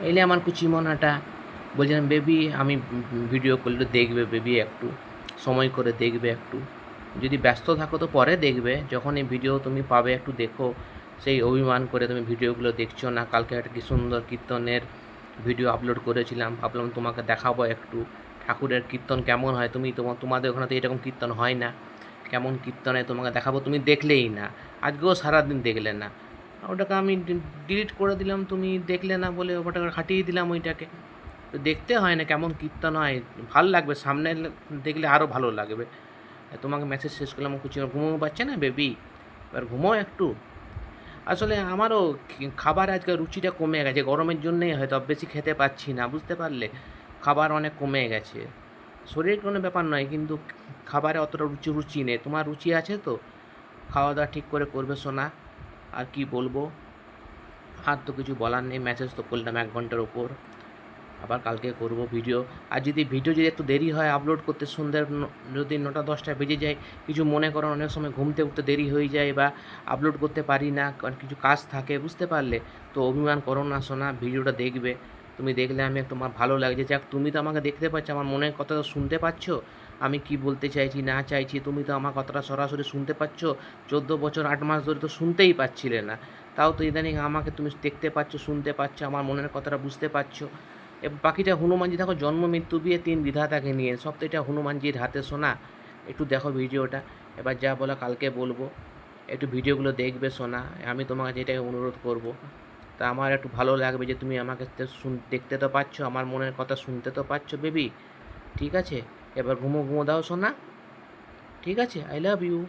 এলে আমার কুচি মনাটা বলছিলাম বেবি আমি ভিডিও করলে দেখবে বেবি একটু সময় করে দেখবে একটু, যদি ব্যস্ত থাকো তো পরে দেখবে, যখন এই ভিডিও তুমি পাবে একটু দেখো। সেই অভিমান করে তুমি ভিডিওগুলো দেখছো না। কালকে একটা কি সুন্দর কীর্তনের ভিডিও আপলোড করেছিলাম, ভাবলাম তোমাকে দেখাবো একটু ঠাকুরের কীর্তন কেমন হয়। তোমাদের ওখানে তো এরকম কীর্তন হয় না, কেমন কীর্তনে তোমাকে দেখাবো, তুমি দেখলেই না। আজকেও সারাদিন দেখলে না, ওটাকে আমি ডিলিট করে দিলাম, তুমি দেখলে না বলে ওটাকে হাটিয়ে দিলাম ওইটাকে। তো দেখতে হয় না কেমন কীর্তন হয়, ভালো লাগবে সামনে দেখলে আরও ভালো লাগবে। তোমাকে মেসেজ শেষ করলাম, কিছু ঘুমোও পাচ্ছে না বেবি, এবার ঘুমো একটু। আসলে আমারও খাবার আজকে রুচিটা কমে গেছে, গরমের জন্যই হয়তো বেশি খেতে পাচ্ছি না, বুঝতে পারলে খাবার অনেক কমে গেছে। শরীরের কোনো ব্যাপার নয়, কিন্তু খাবারে অতটা রুচি নেই। তোমার রুচি আছে তো, খাওয়া দাওয়া ঠিক করে করবে সোনা। আর কি বলবো, আর তো কিছু বলার নেই, মেসেজ তো করলাম 1 ঘন্টার ওপর, আবার কালকে করব ভিডিও। আর যদি ভিডিও যদি একটু দেরি হয় আপলোড করতে, সন্ধ্যার যদি 9টা 10টা বেজে যায়, কিছু মনে করো, অনেক সময় ঘুমতে উঠতে দেরি হয়ে যায় বা আপলোড করতে পারি না, কারণ কিছু কাজ থাকে, বুঝতে পারলে। তো অভিমান করো না সোনা, ভিডিওটা দেখবে। তুমি দেখলে আমি একটু আমার ভালো লাগছে, যাক তুমি তো আমাকে দেখতে পাচ্ছ, আমার মনের কথা তো শুনতে পাচ্ছ, আমি কি বলতে চাইছি না চাইছি, তুমি তো আমার কথাটা সরাসরি শুনতে পাচ্ছ। 14 বছর 8 মাস ধরে তো শুনতেই পাচ্ছিলে না, তাও তো ইদানিং আমাকে তুমি দেখতে পাচ্ছ, শুনতে পাচ্ছ, আমার মনের কথাটা বুঝতে পারছো। বাকিটা হনুমানজি দেখো, জন্ম মৃত্যু বিয়ে 3 বিধাতাকে নিয়ে, সব তো এটা হনুমানজির হাতে সোনা। একটু দেখো ভিডিওটা, এবার যা বলা কালকে বলবো। একটু ভিডিওগুলো দেখবে সোনা, আমি তোমাকে যেটাই অনুরোধ করব। তা আমার একটু ভালো লাগবে যে তুমি আমাকে দেখতে তো পাচ্ছ, আমার মনের কথা শুনতে তো পাচ্ছ বেবি। ঠিক আছে, এবার ঘুমো ঘুমো দাও সোনা। ঠিক আছে, আই লাভ ইউ।